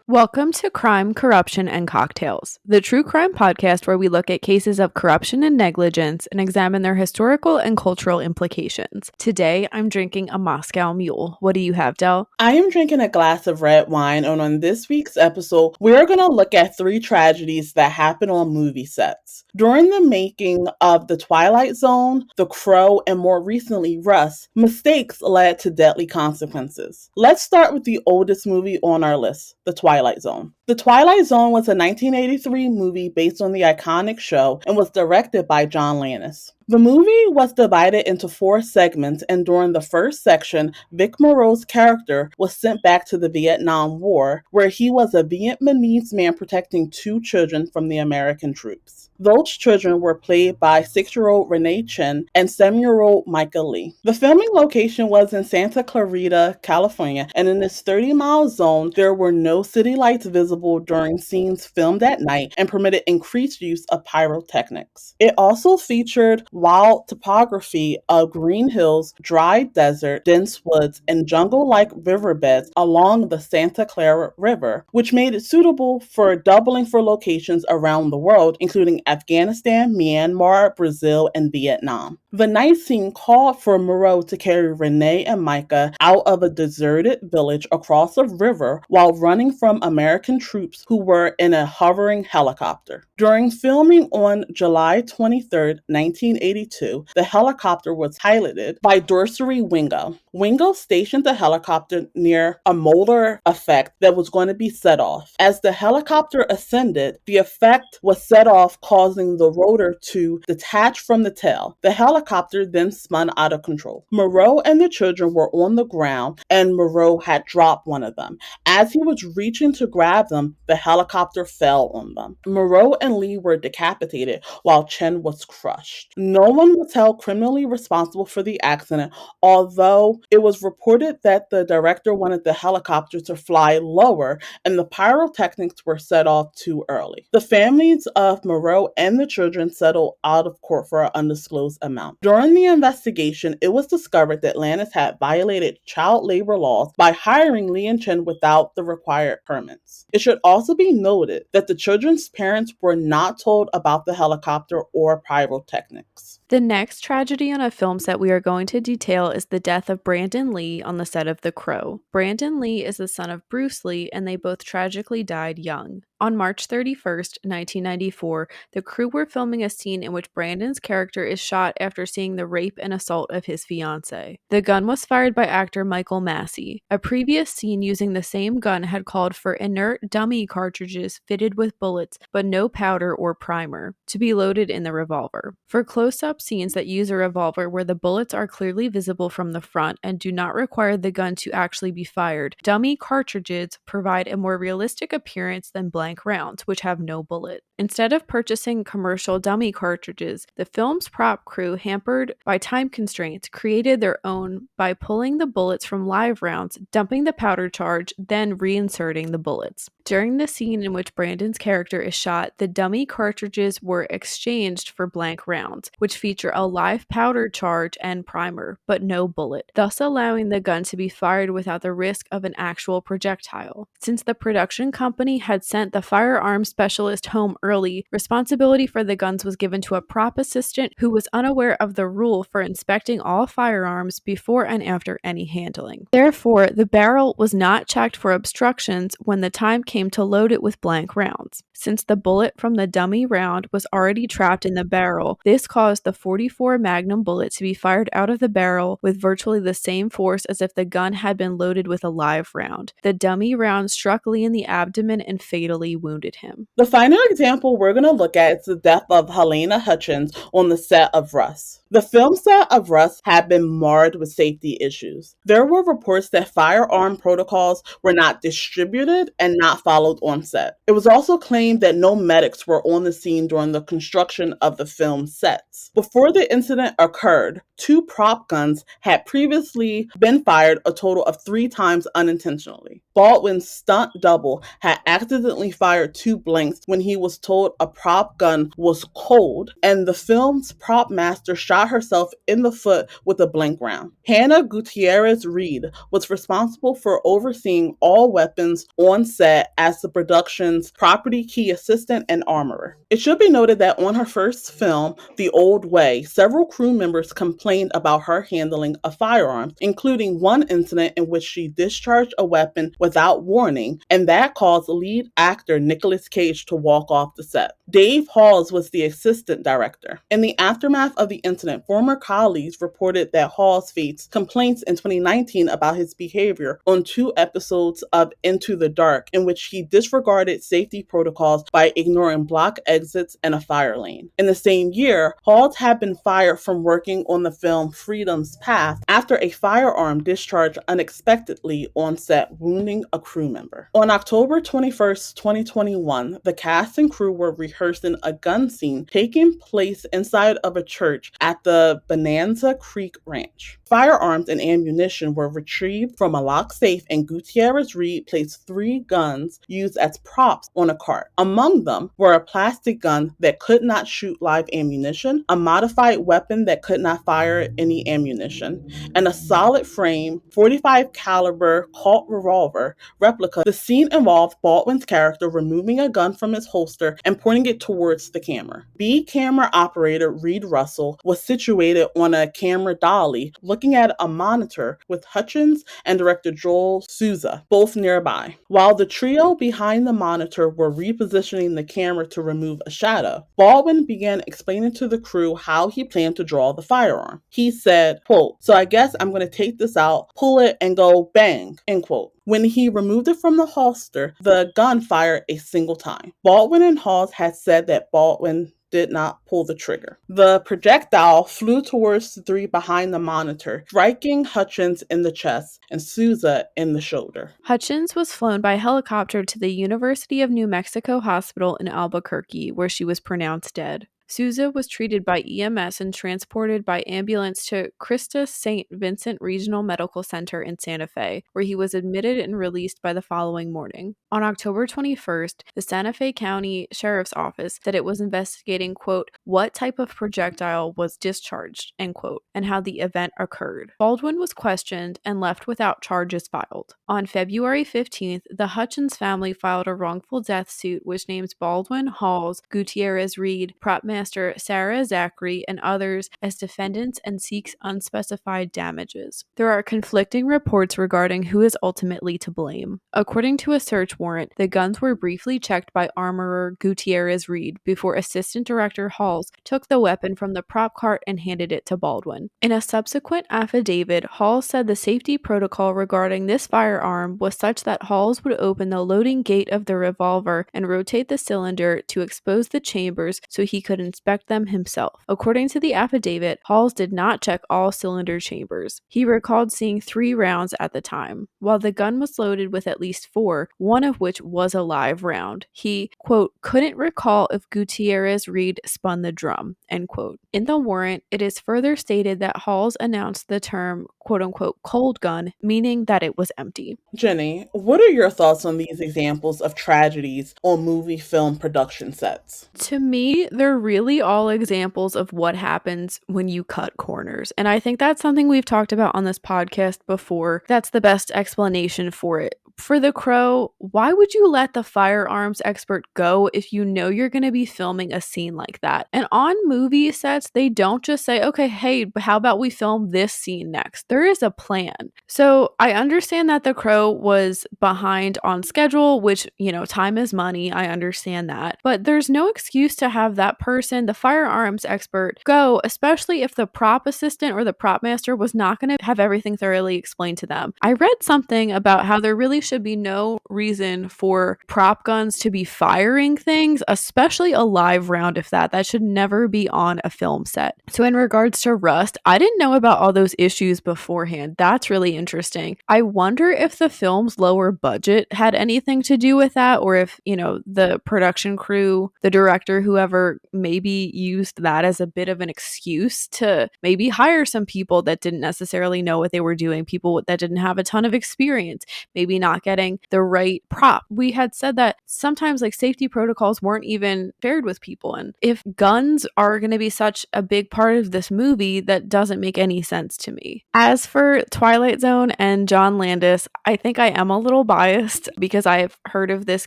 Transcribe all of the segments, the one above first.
Welcome to Crime, Corruption, and Cocktails, the true crime podcast where we look at cases of corruption and negligence and examine their historical and cultural implications. Today, I'm drinking a Moscow Mule. What do you have, Del? I am drinking a glass of red wine, and on this week's episode, we're going to look at 3 tragedies that happened on movie sets. During the making of The Twilight Zone, The Crow, and more recently, Rust, mistakes led to deadly consequences. Let's start with the oldest movie on our list, The Twilight Zone. The Twilight Zone was a 1983 movie based on the iconic show and was directed by John Landis. The movie was divided into 4 segments, and during the first section, Vic Morrow's character was sent back to the Vietnam War, where he was a Vietnamese man protecting 2 children from the American troops. Those children were played by 6-year-old Renee Chen and 7-year-old Micah Lee. The filming location was in Santa Clarita, California, and in this 30-mile zone, there were no city lights visible during scenes filmed at night and permitted increased use of pyrotechnics. It also featured wild topography of green hills, dry desert, dense woods, and jungle-like riverbeds along the Santa Clara River, which made it suitable for doubling for locations around the world, including Afghanistan, Myanmar, Brazil, and Vietnam. The night scene called for Moreau to carry Renee and Micah out of a deserted village across a river while running from American troops who were in a hovering helicopter. During filming on July 23, 1982, the helicopter was piloted by Dorsey Wingo. Wingo stationed the helicopter near a motor effect that was going to be set off. As the helicopter ascended, the effect was set off, causing the rotor to detach from the tail. The helicopter then spun out of control. Moreau and the children were on the ground, and Moreau had dropped one of them. As he was reaching to grab them, the helicopter fell on them. Moreau and Lee were decapitated while Chen was crushed. No one was held criminally responsible for the accident, although it was reported that the director wanted the helicopter to fly lower and the pyrotechnics were set off too early. The families of Moreau and the children settled out of court for an undisclosed amount. During the investigation, it was discovered that Landis had violated child labor laws by hiring Lee and Chen without the required permits. It should also be noted that the children's parents were not told about the helicopter or pyrotechnics. The next tragedy on a film set we are going to detail is the death of Brandon Lee on the set of The Crow. Brandon Lee is the son of Bruce Lee, and they both tragically died young. On March 31st, 1994, the crew were filming a scene in which Brandon's character is shot after seeing the rape and assault of his fiancée. The gun was fired by actor Michael Massey. A previous scene using the same gun had called for inert dummy cartridges fitted with bullets, but no powder or primer, to be loaded in the revolver. For close-up scenes that use a revolver where the bullets are clearly visible from the front and do not require the gun to actually be fired, dummy cartridges provide a more realistic appearance than blank rounds, which have no bullet. Instead of purchasing commercial dummy cartridges, the film's prop crew, hampered by time constraints, created their own by pulling the bullets from live rounds, dumping the powder charge, then reinserting the bullets. During the scene in which Brandon's character is shot, the dummy cartridges were exchanged for blank rounds, which feature a live powder charge and primer, but no bullet, thus allowing the gun to be fired without the risk of an actual projectile. Since the production company had sent the firearms specialist home early, responsibility for the guns was given to a prop assistant who was unaware of the rule for inspecting all firearms before and after any handling. Therefore, the barrel was not checked for obstructions when the time came to load it with blank rounds. Since the bullet from the dummy round was already trapped in the barrel, this caused the .44 Magnum bullet to be fired out of the barrel with virtually the same force as if the gun had been loaded with a live round. The dummy round struck Lee in the abdomen and fatally wounded him. The final example we're going to look at is the death of Helena Hutchins on the set of Rust. The film set of Rust had been marred with safety issues. There were reports that firearm protocols were not distributed and not followed on set. It was also claimed that no medics were on the scene during the construction of the film sets. Before the incident occurred, 2 prop guns had previously been fired a total of 3 times unintentionally. Baldwin's stunt double had accidentally fired 2 blanks when he was told a prop gun was cold, and the film's prop master shot herself in the foot with a blank round. Hannah Gutierrez Reed was responsible for overseeing all weapons on set as the production's property key assistant and armorer. It should be noted that on her first film, The Old Way, several crew members complained about her handling of firearms, including one incident in which she discharged a weapon without warning, and that caused lead actor Nicolas Cage to walk off the set. Dave Halls was the assistant director. In the aftermath of the incident, former colleagues reported that Halls faced complaints in 2019 about his behavior on 2 episodes of Into the Dark, in which he disregarded safety protocols by ignoring block exits and a fire lane. In the same year, Halls had been fired from working on the film Freedom's Path after a firearm discharged unexpectedly on set, wounding a crew member. On October 21st, 2021, the cast and crew were rehearsing a gun scene taking place inside of a church at the Bonanza Creek Ranch. Firearms and ammunition were retrieved from a locked safe, and Gutierrez Reed placed 3 guns used as props on a cart. Among them were a plastic gun that could not shoot live ammunition, a modified weapon that could not fire any ammunition, and a solid frame 45 caliber Colt revolver replica. The scene involved Baldwin's character removing a gun from his holster and pointing it towards the camera. B camera operator Reed Russell was situated on a camera dolly looking at a monitor with Hutchins and director Joel Souza, both nearby. While the trio behind the monitor were repositioning the camera to remove a shadow, Baldwin began explaining to the crew how he planned to draw the firearm. He said, quote, "So I guess I'm going to take this out, pull it, and go bang," end quote. When he removed it from the holster, the gun fired a single time. Baldwin and Halls had said that Baldwin did not pull the trigger. The projectile flew towards the 3 behind the monitor, striking Hutchins in the chest and Souza in the shoulder. Hutchins was flown by helicopter to the University of New Mexico Hospital in Albuquerque, where she was pronounced dead. Souza was treated by EMS and transported by ambulance to Christus St. Vincent Regional Medical Center in Santa Fe, where he was admitted and released by the following morning. On October 21st, the Santa Fe County Sheriff's Office said it was investigating, quote, what type of projectile was discharged, end quote, and how the event occurred. Baldwin was questioned and left without charges filed. On February 15th, the Hutchins family filed a wrongful death suit which names Baldwin, Halls, Gutierrez Reed, prop master Sarah Zachary, and others as defendants and seeks unspecified damages. There are conflicting reports regarding who is ultimately to blame. According to a search warrant, the guns were briefly checked by armorer Gutierrez Reed before Assistant Director Halls took the weapon from the prop cart and handed it to Baldwin. In a subsequent affidavit, Halls said the safety protocol regarding this firearm was such that Halls would open the loading gate of the revolver and rotate the cylinder to expose the chambers so he could inspect them himself. According to the affidavit, Halls did not check all cylinder chambers. He recalled seeing 3 rounds at the time. While the gun was loaded with at least 4, one of which was a live round, he, quote, couldn't recall if Gutierrez Reed spun the drum, end quote. In the warrant, it is further stated that Halls announced the term, quote unquote, cold gun, meaning that it was empty. Jenny, what are your thoughts on these examples of tragedies on movie film production sets? To me, they're really all examples of what happens when you cut corners. And I think that's something we've talked about on this podcast before. That's the best explanation for it. For The Crow, why would you let the firearms expert go if you know you're going to be filming a scene like that? And on movie sets, they don't just say, okay, hey, how about we film this scene next? There is a plan. So I understand that The Crow was behind on schedule, which, time is money. I understand that. But there's no excuse to have that person, the firearms expert, go, especially if the prop assistant or the prop master was not going to have everything thoroughly explained to them. I read something about how they're really should be no reason for prop guns to be firing things, especially a live round. If that should never be on a film set. So in regards to rust, I didn't know about all those issues beforehand. That's really interesting. I wonder if the film's lower budget had anything to do with that, or if, the production crew, the director, whoever, maybe used that as a bit of an excuse to maybe hire some people that didn't necessarily know what they were doing, people that didn't have a ton of experience, maybe not getting the right prop. We had said that sometimes like safety protocols weren't even shared with people. And if guns are going to be such a big part of this movie, that doesn't make any sense to me. As for Twilight Zone and John Landis, I think I am a little biased because I've heard of this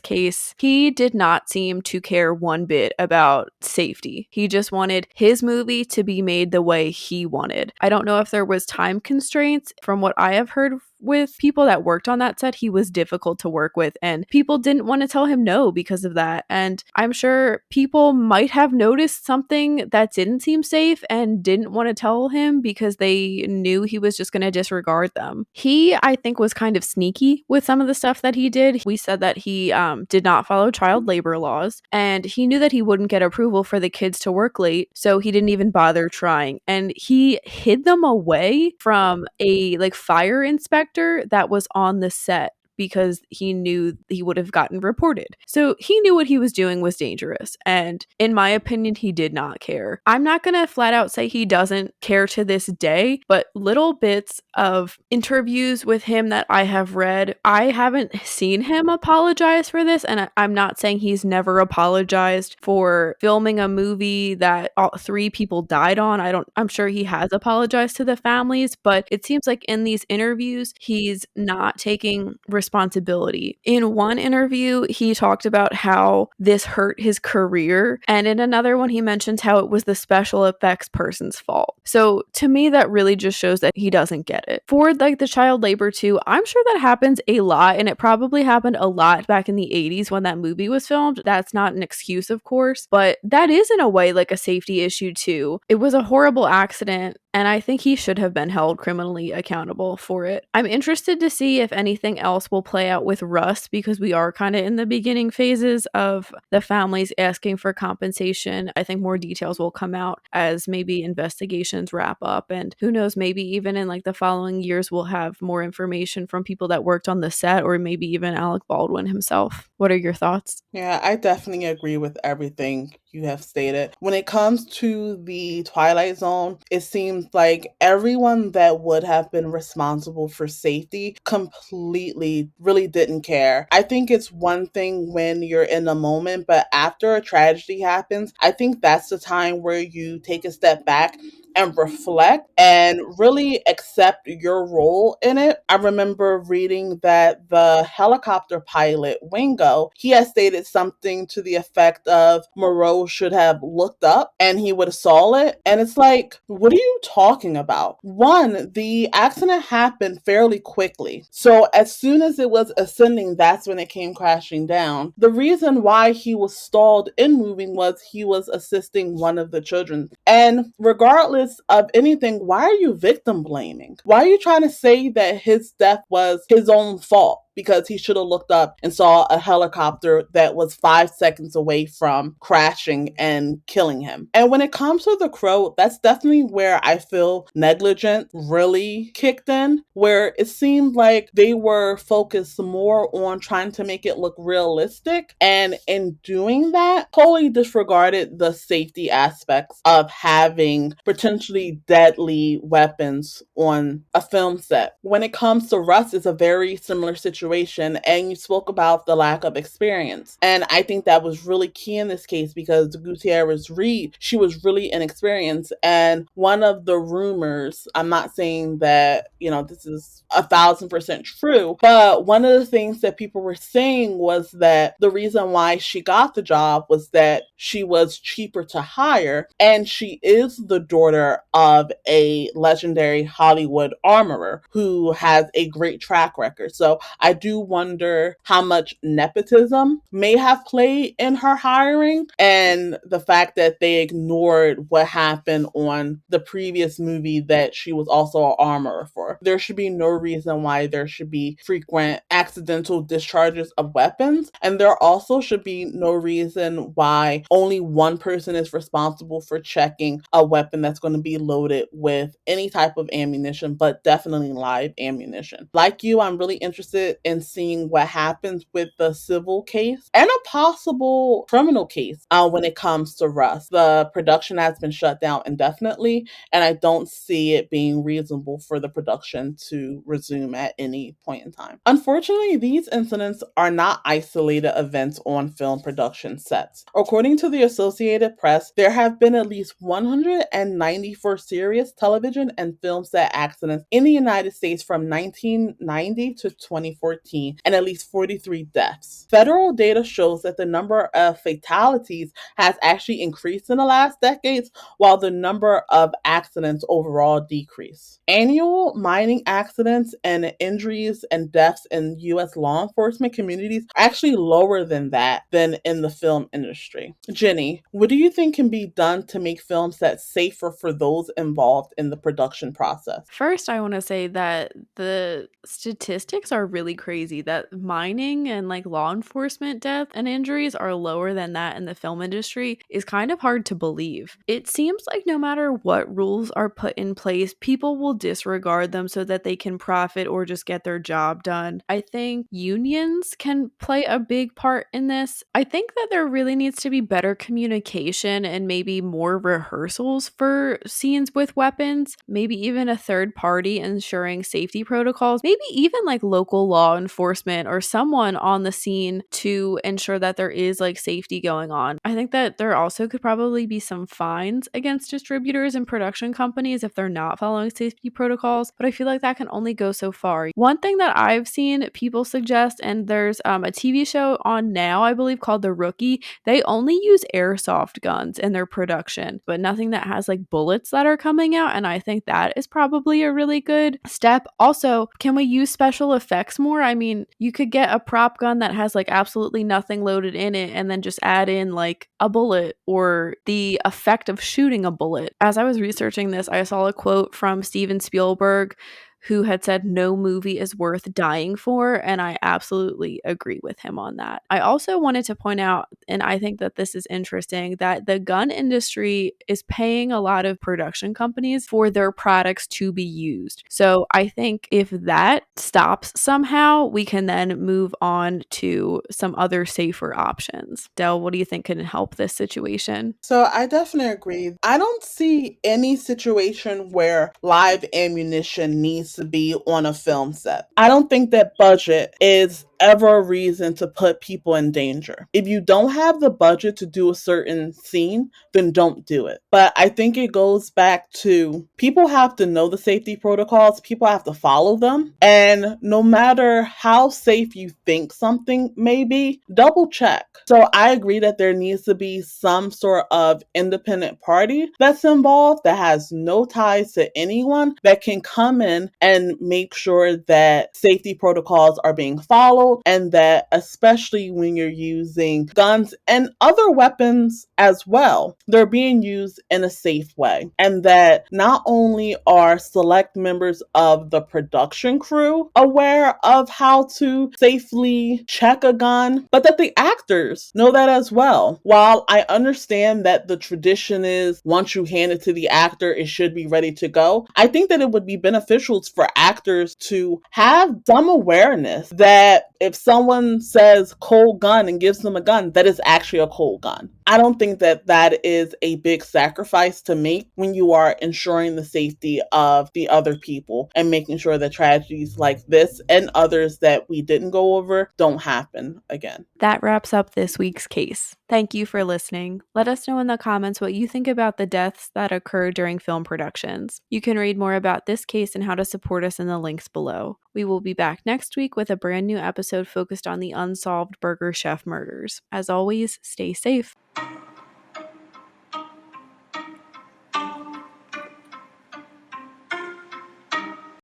case. He did not seem to care one bit about safety. He just wanted his movie to be made the way he wanted. I don't know if there was time constraints. From what I have heard with people that worked on that set, he was difficult to work with, and people didn't want to tell him no because of that. And I'm sure people might have noticed something that didn't seem safe and didn't want to tell him because they knew he was just going to disregard them. He, I think, was kind of sneaky with some of the stuff that he did. We said that he did not follow child labor laws, and he knew that he wouldn't get approval for the kids to work late, so he didn't even bother trying. And he hid them away from a fire inspector that was on the set because he knew he would have gotten reported. So he knew what he was doing was dangerous. And in my opinion, he did not care. I'm not going to flat out say he doesn't care to this day, but little bits of interviews with him that I have read, I haven't seen him apologize for this. And I'm not saying he's never apologized for filming a movie that all 3 people died on. I'm sure he has apologized to the families, but it seems like in these interviews, he's not taking responsibility. In one interview, he talked about how this hurt his career, and in another one, he mentions how it was the special effects person's fault. So to me, that really just shows that he doesn't get it. For the child labor too, I'm sure that happens a lot, and it probably happened a lot back in the 80s when that movie was filmed. That's not an excuse, of course, but that is in a way like a safety issue too. It was a horrible accident, and I think he should have been held criminally accountable for it. I'm interested to see if anything else will play out with Russ, because we are kind of in the beginning phases of the families asking for compensation. I think more details will come out as maybe investigations wrap up, and who knows, maybe even in the following years we'll have more information from people that worked on the set, or maybe even Alec Baldwin himself. What are your thoughts? Yeah, I definitely agree with everything you have stated. When it comes to the Twilight Zone, it seems like everyone that would have been responsible for safety completely really didn't care. I think it's one thing when you're in the moment, but after a tragedy happens, I think that's the time where you take a step back and reflect and really accept your role in it. I remember reading that the helicopter pilot, Wingo, he had stated something to the effect of Moreau should have looked up and he would have saw it. And it's like, what are you talking about? One, the accident happened fairly quickly. So as soon as it was ascending, that's when it came crashing down. The reason why he was stalled in moving was he was assisting one of the children. And regardless of anything, why are you victim blaming? Why are you trying to say that his death was his own fault? Because he should have looked up and saw a helicopter that was 5 seconds away from crashing and killing him. And when it comes to the Crow, that's definitely where I feel negligent really kicked in, where it seemed like they were focused more on trying to make it look realistic, and in doing that, totally disregarded the safety aspects of having potentially deadly weapons on a film set. When it comes to Russ, it's a very similar situation, and you spoke about the lack of experience. And I think that was really key in this case because Gutierrez Reed, she was really inexperienced. And one of the rumors, I'm not saying that, this is 1,000% true, but one of the things that people were saying was that the reason why she got the job was that she was cheaper to hire, and she is the daughter of a legendary Hollywood armorer who has a great track record. So I I do wonder how much nepotism may have played in her hiring, and the fact that they ignored what happened on the previous movie that she was also an armorer for. There should be no reason why there should be frequent accidental discharges of weapons, and there also should be no reason why only one person is responsible for checking a weapon that's going to be loaded with any type of ammunition, but definitely live ammunition. Like you, I'm really interested in seeing what happens with the civil case and a possible criminal case when it comes to Rust. The production has been shut down indefinitely, and I don't see it being reasonable for the production to resume at any point in time. Unfortunately, these incidents are not isolated events on film production sets. According to the Associated Press, there have been at least 194 serious television and film set accidents in the United States from 1990 to 2014, and at least 43 deaths. Federal data shows that the number of fatalities has actually increased in the last decades, while the number of accidents overall decreased. Annual mining accidents and injuries and deaths in U.S. law enforcement communities are actually lower than that than in the film industry. Jenny, what do you think can be done to make film sets safer for those involved in the production process? First, I want to say that the statistics are really crazy, that mining and like law enforcement death and injuries are lower than that in the film industry is kind of hard to believe. It seems like no matter what rules are put in place, people will disregard them so that they can profit or just get their job done. I think unions can play a big part in this. I think that there really needs to be better communication and maybe more rehearsals for scenes with weapons, maybe even a third party ensuring safety protocols, maybe even like local law enforcement or someone on the scene to ensure that there is like safety going on. I think that there also could probably be some fines against distributors and production companies if they're not following safety protocols, but I feel like that can only go so far. One thing that I've seen people suggest, and there's a TV show on now, I believe, called The Rookie, they only use airsoft guns in their production, but nothing that has like bullets that are coming out, and I think that is probably a really good step. Also, can we use special effects more? I mean, you could get a prop gun that has like absolutely nothing loaded in it and then just add in like a bullet or the effect of shooting a bullet. As I was researching this, I saw a quote from Steven Spielberg, who had said no movie is worth dying for, and I absolutely agree with him on that. I also wanted to point out, and I think that this is interesting, that the gun industry is paying a lot of production companies for their products to be used. So I think if that stops somehow, we can then move on to some other safer options. Del, what do you think can help this situation? So I definitely agree. I don't see any situation where live ammunition needs to be on a film set. I don't think that budget is ever a reason to put people in danger. If you don't have the budget to do a certain scene, then don't do it. But I think it goes back to people have to know the safety protocols, people have to follow them. And no matter how safe you think something may be, double check. So I agree that there needs to be some sort of independent party that's involved that has no ties to anyone that can come in and make sure that safety protocols are being followed, and that especially when you're using guns and other weapons as well, they're being used in a safe way, and that not only are select members of the production crew aware of how to safely check a gun, but that the actors know that as well. While I understand that the tradition is once you hand it to the actor, it should be ready to go, I think that it would be beneficial for actors to have some awareness that if someone says cold gun and gives them a gun, that is actually a cold gun. I don't think that that is a big sacrifice to make when you are ensuring the safety of the other people and making sure that tragedies like this and others that we didn't go over don't happen again. That wraps up this week's case. Thank you for listening. Let us know in the comments what you think about the deaths that occur during film productions. You can read more about this case and how to support us in the links below. We will be back next week with a brand new episode focused on the unsolved Burger Chef murders. As always, stay safe.